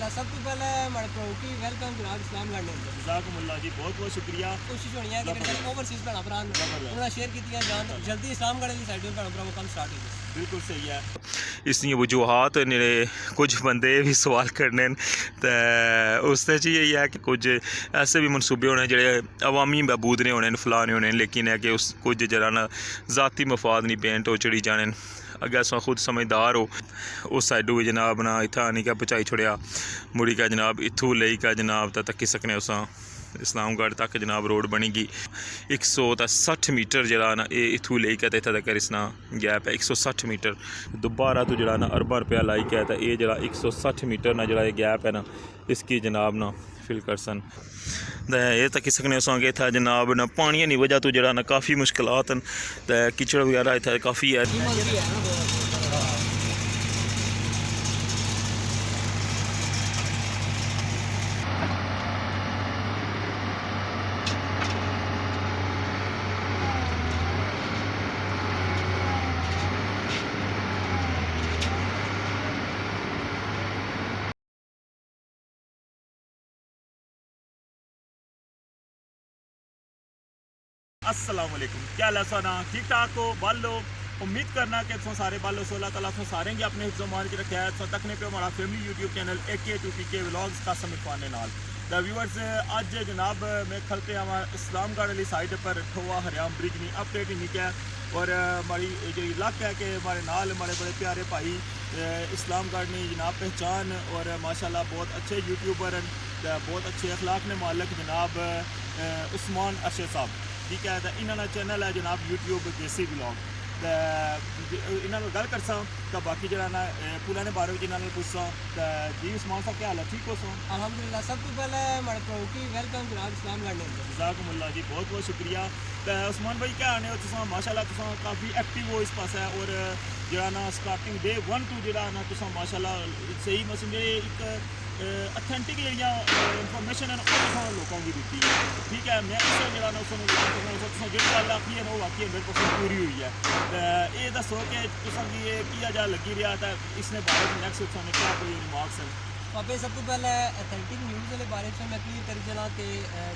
अल्हम्दुलिल्लाह सब तो पहले हमारे प्रो की वेलकम जनाब इस्लाम गार्ड ने जज़ाकुमुल्लाह जी, बहुत बहुत शुक्रिया। कोशिश होनी है कि जेह्ड़े ओवरसीज़ भैन भरा उन्होंने शेयर कीतियां जान जल्दी इस्लाम गार्ड वाली साइड भैन भरा कम स्टार्ट हो जाए। बिल्कुल सही है। इसलिए वजूहात ने कुछ बंदे भी सवाल करने तो उसदे च यही है कि कुछ ऐसे भी मनसूबे होने जेह्ड़े अवामी बहबूद ने होने फलाने होने, लेकिन है कि उस कुछ जरा ना ज़ाती मफाद नहीं पेंट हो चढ़ी जाने। अगर अस खुद समझदार हो उस साइडू भी जनाब ना इत्थै आनी क्या पहुँचाई छोड़िया मुड़ी का जनाब इत्थू लेई का जनाब तक्की सकने उस इस्लामगढ़ तक जनाब रोड बनेगी 160 मीटर जरा ना ये इत्थू लेके ते इत्थे तक इसना गैप है 160 मीटर। दोबारा तो जरा ना अर्बन रुपया लाई के तो ये जरा 160 मीटर ना जरा ये गैप है ना इसकी जनाब ना फिल कर सन ये तक सकने उस इतना जनाब ना पानी की वजह तो जरा ना काफ़ी मुश्किलात न कीचड़ वगैरह इतना काफ़ी है। अस्सलाम वालेकुम, क्या हाल है सोना? ठीक ठाक हो? बालो उम्मीद करना कि तुम सारे बालो सो अल्लाह ताला तुम सारे अपने हिफ्ज़-ओ-मान च रखा है। तो तकने पे हमारा family YouTube channel AK2PK vlogs का समिट नाल द व्यूअर्स अज जनाब मैं खलते हमारा इस्लामगढ़ वाली साइड पर ठोआ हरियाम ब्रिज नहीं अपडेट नहीं क्या और हमारी जो इलाका है कि हमारे नाल हमारे बड़े प्यारे भाई इस्लामगढ़ ने जनाब पहचान और माशाल्लाह बहुत अच्छे यूट्यूबर हैं, बहुत अच्छे अखलाक ने मालिक जनाब उस्मान अरशद साहब, ठीक है। तो इन्होंने चैनल है जनाब यूट्यूब देसी व्लॉग। तो इन्होंने गल करसा तो बाकी जरा ना पुराने बारे में इन्होंने पूछसा। तो जी उस्मान साहब क्या हाल है? ठीक हो सो? अल्हम्दुलिल्लाह सब तो पहले हमारे प्रो की वेलकम जनाब इस्लाम गार्ड ने जज़ाकुमुल्लाह जी, बहुत बहुत शुक्रिया। तो उस्मान भाई क्या आने हो तुम माशाल्लाह तुम काफ़ी एक्टिव हो इस पास है और जरा ना स्टार्टिंग डे 1 टू जरा ना तुम माशाल्लाह सही मसलन जे एक अथेंटिक जेह्ड़ियां इंफॉर्मेशन है लोगों की दी है, ठीक है। मैं इस जरा ना जेह्ड़ी गल आखी है ना वो वाकई 100% पूरी हुई है। तो ये दसो कि तुसें ये किया जा लगी रहा था इसने बारे में नैक्सट तुसें क्या कोई रिमार्क्स हैं? पापे सब तो पहले अथेंटिक न्यूज़ वाले बारे में मैं क्लियर कर चला कि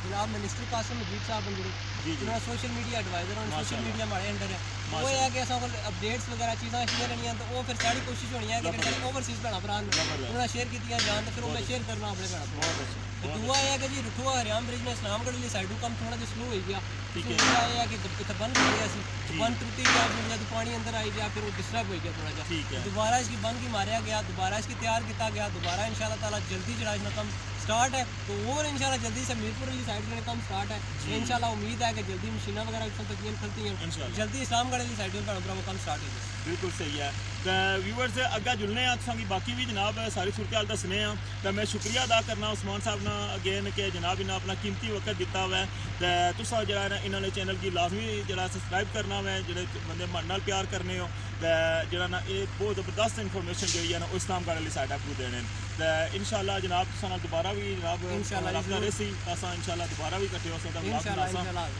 जनाब मिनिस्टर कासिम मजीद साहब हैं जी जी जिन्होंने सोशल मीडिया एडवाइजर और सोशल मीडिया हमारे अंडर है वो माशाल्लाह। है कि अस अपडेट्स वगैरह चीज़ां शेयर करनी तो वो फिर सारी कोशिश होनी है कि ओवरसीज़ भैन भरा उन्होंने शेयर कीतियां जान तो फिर वो मैं शेयर करना अपने भैन भरा। बहुत अच्छा, तो बहुत दुआ है कि जी रुठवा हरियाम ब्रिज ने इस्लामगढ़ वाली साइडों कम थोड़ा जिहा स्लो हो गया, ठीक है। दुआ है कि इतना बंद हो गया सी जी। बंद टूटी गया फिर जब पानी अंदर आई गया फिर वो डिस्टर्ब हो गया थोड़ा जा, ठीक है। दोबारा इसकी बंद की मारिया गया, दोबारा इसकी तैयार किया गया, दोबारा इंशाल्लाह ताला जल्दी जरा इसका कम स्टार्ट है तो और इंशाल्लाह जल्दी से मीरपुर वाली साइड में कम स्टार्ट है। इंशाल्लाह उम्मीद है कि जल्दी मशीना वगैरह तकरीबन खलती हैं, इंशाल्लाह जल्दी इस्लामगढ़ वाली साइड में कम स्टार्ट हो जाए। बिल्कुल सही है। तो व्यूअर्स अग्गे जुड़ने तुसें बाकी भी जनाब सारी सूरत हाल दसने तो मैं शुक्रिया अदा करना उस्मान साहब ने अगेन कि जनाब इन्हें अपना कीमती वक्त दिता हुआ है। तो तुस जरा इन्होंने चैनल की लाजमी जरा सब्सक्राइब करना हुआ जो बंदे मन नाल प्यार करने हो तो जरा ना ये बहुत ज़बरदस्त इन्फॉर्मेशन जो है ना वो इस्लामगढ़ वाली साइड आपको देने। तो इंशाल्लाह जनाब तुसां दोबारा भी जनाब इंशाल्लाह रेसी असां इंशाल्लाह दोबारा भी इकट्ठे हो सकता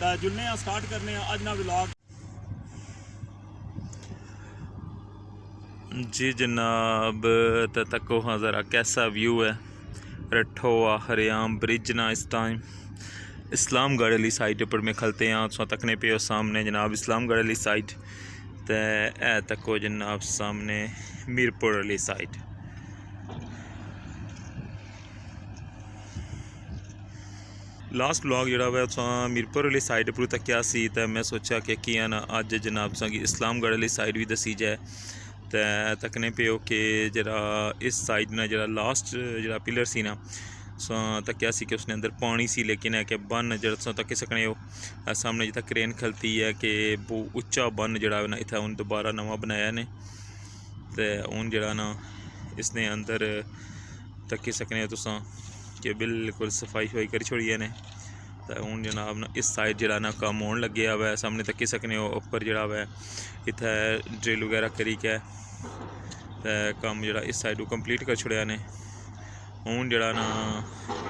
तो जुड़ने स्टार्ट करने अज ना व्लॉग। जी जनाब तको हाँ ज़रा कैसा व्यू है रठोआ हरियाम ब्रिज ना इस टाइम इस्लामगढ़ वाली साइड पर मैं खलते हैं तो तकने पे सामने जनाब इस्लामगढ़ वाली साइड तो ए तको जनाब सामने मीरपुर वाली साइड। लास्ट व्लॉग जरा वह मीरपुर वाली साइड पर तक्या सी तो मैं सोचा कि किया ना अज जनाब की इस्लामगढ़ वाली साइड भी दसी जाए तो तकने पे कि जरा इस साइड ना जरा लास्ट जरा पिलर सी ना तक्या सी कि उसने अंदर पानी सी, लेकिन है कि बन जरा तक सकने हो सामने जितना क्रेन खलती है कि बहुत उच्चा बन जरा ना इतना हूँ दोबारा नवा बनाया ने तो हूँ जरा ना इसने अंदर तक्की सकने तुस कि बिल्कुल सफाई शफाई करी छोड़ी ने। तो हूँ जनाब ना इस साइड जरा ना कम होने लगे हुआ है सामने तक्की सकने हो उपर जरा वै इतना ड्रिल वगैरह करी के कम जरा इस साइड कंप्लीट कर छोड़िया ने। हूँ जरा ना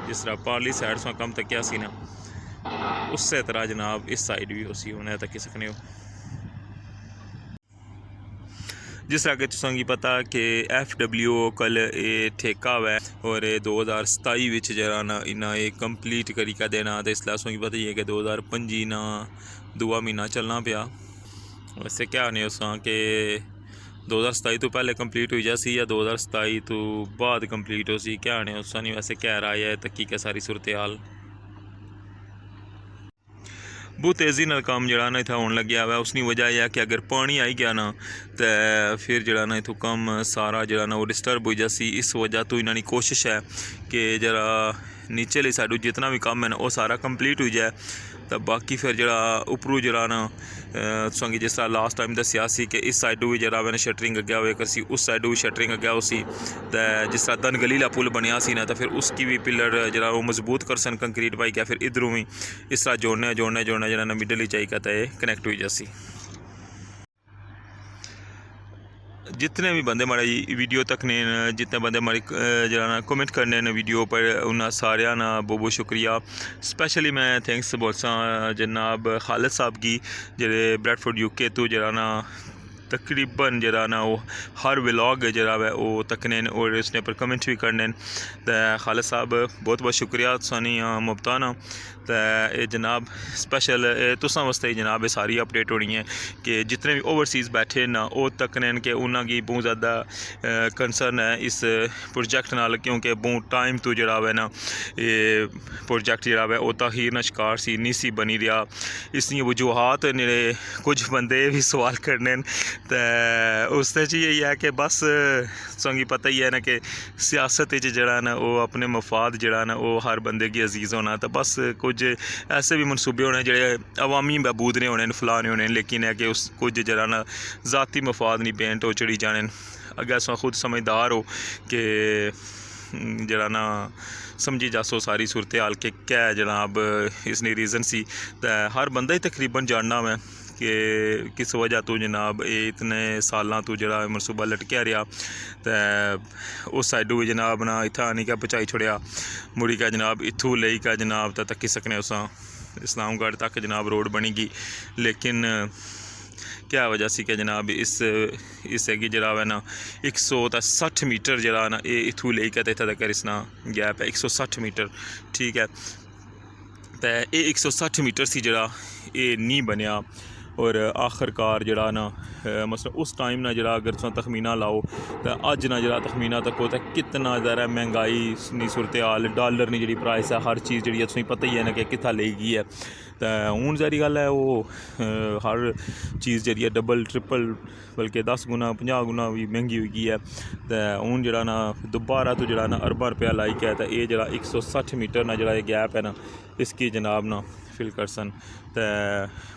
जिस तरह पारली साइड से कम तक्या सी ना उस तरह जनाब इस साइड भी उसी होने तक्की सकने हो। जिस तरह कि तुसें पता कि FWO कल ठेका है और 2027 विच जरा ना इन्ना कंप्लीट करी के देना तो इसलिए तुसें पता ही है कि 2025 ना दूआ महीना चलना पिया। वैसे क्या नहीं उस कि 2027 तो पहले कंप्लीट हो जासी या 2027 तो बाद कंप्लीट हो सी, क्या नहीं उस नहीं। वैसे क्या राय है तकी क्या सारी सूरत हाल बहुत तेज़ी नाल काम जरा ना इतना होने लग्या हुआ। उसकी वजह यह है कि अगर पानी आई गया ना तो फिर जरा ना इतों कम सारा जरा ना वो डिस्टर्ब हो जासी। इस वजह तो इन्होंने कोशिश है कि जरा नीचे ली साइड जितना भी काम है ना वो सारा कंप्लीट हो जाए तो बाकी फिर जरा उपरू जरा ना संगी जिस तरह लास्ट टाइम दसिया सी कि इस साइड भी जरा मैंने शटरिंग अग्गे होया करसी, उस साइड भी शटरिंग अग्गे उसी तो जिस तरह दन गलीला पुल बनया सी ना तो फिर उसकी भी पिलर जरा वो मजबूत कर सन कंक्रीट पाई क्या फिर इधरों भी इस तरह जोड़ने जरा ना मिडल ही चाहिए तो कनेक्ट हो जासी। जितने भी बंदे हमारी वीडियो तक ने जितने बंदे हमारी जरा ना कमेंट करने ने वीडियो पर उन्हें सारिया ना बहुत बहुत शुक्रिया। स्पेशली मैं थैंक्स बोलसा जनाब खालिद साहब की जेरे ब्रैडफोर्ड UK तो जरा ना तकरीबन जरा ना वो हर व्लॉग जरा है वो तकने और उसने पर कमेंट भी करने तो खालिद साहब बहुत बहुत शुक्रिया सानी मुबताना। तो ये जनाब स्पेशल तुसां वास्ते जनाब ये सारी अपडेट होनी है कि जितने भी ओवरसीज़ बैठे ना वो तकने कि उन्होंने बहुत ज़्यादा कंसर्न है इस प्रोजेक्ट नाल, क्योंकि बहुत टाइम तो जरा है ना ये प्रोजेक्ट जरा है वो तहीर ना शिकार सी नहीं सी बनी रहा। इसलिए वजूहात ने कुछ बंदे भी सवाल करने तो उसदे च यही है कि बस संगी पता ही है ना कि सियासत जड़ा ना वो अपने मफाद जड़ा ना वो हर बंदे की अजीज़ होना तो बस कुछ ऐसे भी मनसूबे होने जड़े अवामी बहबूद ने होने फलाने होने, लेकिन है कि उस कुछ जरा ना ज़ाती मफाद नहीं पेंट हो चढ़ी जाने। अगर अस खुद समझदार हो कि जरा ना समझी जासो सारी सूरत हाल के क्या है जनाब इसने रीज़न सी तो हर बंदा ही तकरीबन जानना मैं कि किस वजह तो जनाब ये इतने साल तो जरा मनसूबा लटकिया रहा तो उस साइड भी जनाब ना इतना आनी क्या पहुँचाई छोड़िया मुड़ी का जनाब इतों ले का जनाब तो तक्की सकने उस इस्लामगढ़ तक जनाब रोड बनेगी। लेकिन क्या वजह सी कि जनाब इस हैगी जरा है ना 160 मीटर जरा ना ये इतों ले के इतना तक इसना गैप है 160 मीटर, ठीक है। तो ये 160 मीटर सी जरा ये नहीं बनया और आखिरकार जरा ना मतलब उस टाइम ना जरा अगर तुम तखमीना लाओ तो अज ना जरा तखमीना तको तो कितना ज़्यादा महंगाई नी सूरत हाल डॉलर नी जी प्राइस है हर चीज़ जी तुम पता ही है ना कि कितना ले गई है। तो हूँ सारी गल है वो हर चीज़ जी डबल ट्रिपल बल्कि 10 गुना 50 गुना भी महंगी हुई गई है। तो हूँ जरा ना दोबारा तो जरा ना अरबा रुपया लाई के तो ये जरा 160 मीटर ना जरा गैप है ना इसकी जनाब ना फिल कर सन तो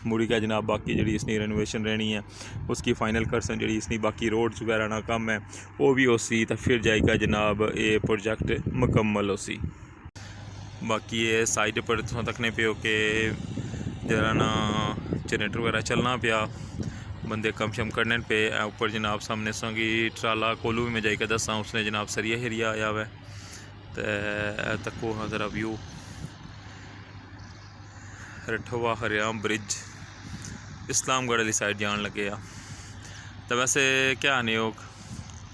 मुड़ी का जनाब बाकी जी इसकी रेनोवेशन रहनी है उसकी फाइनल कर सन जी इसकी बाकी रोड्स वगैरह ना कम है वो भी उसी तो फिर जाएगा जनाब ये प्रोजेक्ट मुकम्मल उसी। बाकी ये साइड पर तुम तकने पे हो कि जरा ना जनरेटर वगैरह चलना पिया बंदे कम शम करने पे ऊपर जनाब सामने संगी ट्राला कोलू में जाकर दसा उसने जनाब सरिया हिरिया आया हुआ तो तको हाँ ज़रा व्यू रठवा हरियाम ब्रिज इस्लामगढ़ वाली साइड जान लगे आ। तो वैसे क्या नहीं हो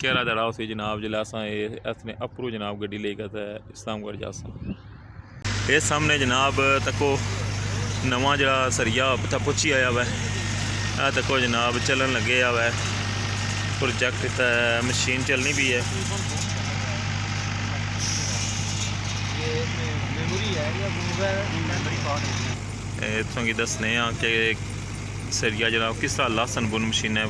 केरा दड़ा उसी जनाब जिला असा अपने अपरू जनाब गड्डी लेकर तो इस्लामगढ़ जा ये सामने जनाब तको नवा जरा सरिया पता पुछी आया वै तको जनाब चलन लगे आ वै प्रोजेक्ट तो मशीन चलनी भी है इतों की दसने कि सरिया जनाब किस तरह लासन बुन मशीन है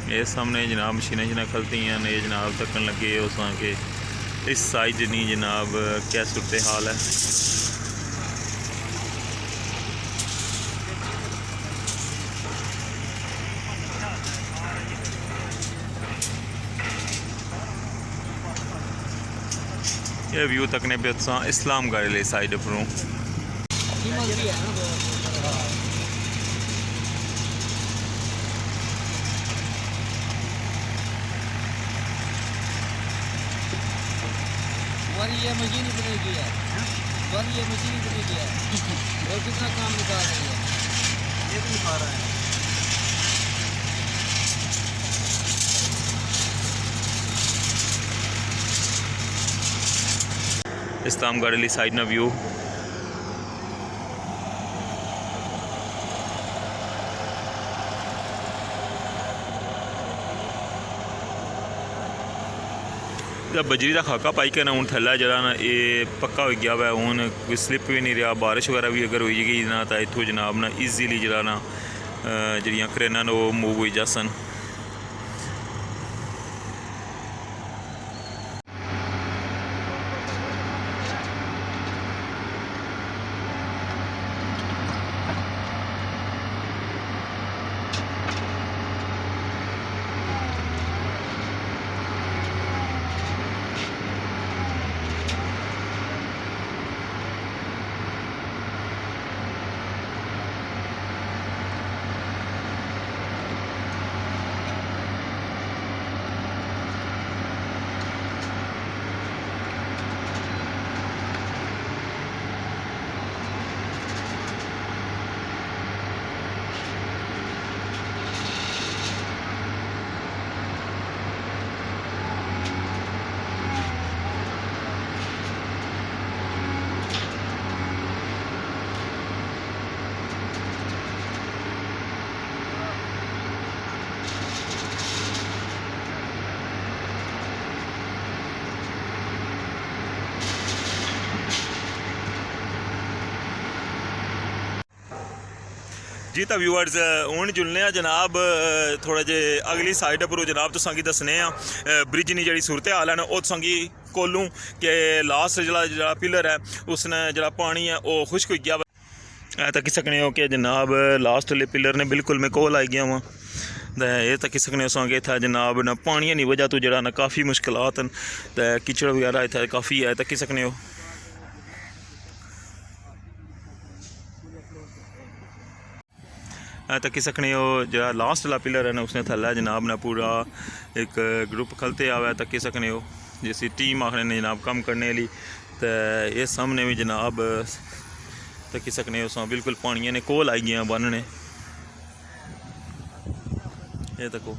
ये सामने जनाब मशीनें जिन्हें खलती हैं ये जनाब तकन लगे उस के इस साइड नहीं जनाब क्या सूरत हाल है। ये व्यू तकने पे इस्लामगढ़ वाली साइड पर ये मशीन ही बनेगी है ये मशीन ही बनेगी है और कितना काम निकाल रही है ये भी दिखा रहा है। इस्लामगढ़ वाली साइड ना व्यू। बजरी का खाका पाई के ना हूँ थल्ला जरा ना ये पक्का हो गया वा हूँ कोई स्लिप भी नहीं रहा। बारिश वगैरह भी अगर होई गई ना तो इतों जनाब ना ईजीली जरा ना जड़ियाँ क्रेनां वो मूव हो जासन। जी तो व्यूअर्स हूँ जुलने जनाब थोड़ा जे अगली साइड पर जनाब तुसां गी दसने ब्रिज नी जी सूरत हाल है ना वो तुसां गी कोलूं कि लास्ट जरा पिलर है उसने जरा पानी है वो खुश्क हो गया ऐ तक सकने हो कि जनाब लास्ट वाले पिलर ने बिल्कुल मैं कोल आई गया वहाँ तो ये तक सकने हो कि इतना जनाब ना पानी की वजह तो जरा ना काफ़ी मुश्किलात हैं तो कीचड़ वगैरह इतना काफ़ी है तक सकने हो। तक सकने हो जरा लास्ट वाला पिलर है ना उसने थल्ला जनाब ना पूरा एक ग्रुप खलते आवा तक सकने हो जैसी टीम आखने ने जनाब कम करने ली तो ये सामने भी जनाब तक सकने हो बिल्कुल पानिया ने कोल आई गया बनने ये तको।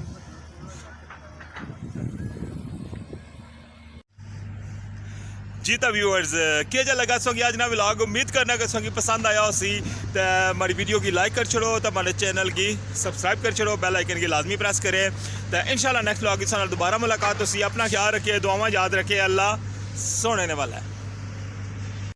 जी तो व्यूअर्स क्या जा लगा सो आज ना व्लॉग उम्मीद करना कि सो पसंद आया उसी तो हमारी वीडियो की लाइक कर छोड़ो तो हमारे चैनल की सब्सक्राइब कर छोड़ो बेल आइकन की लाजमी प्रेस करें तो इंशाल्लाह नेक्स्ट व्लॉग के साथ दोबारा मुलाकात होती। अपना ख्याल रखिए दुआवां याद रखिए अल्लाह सोने वाला है।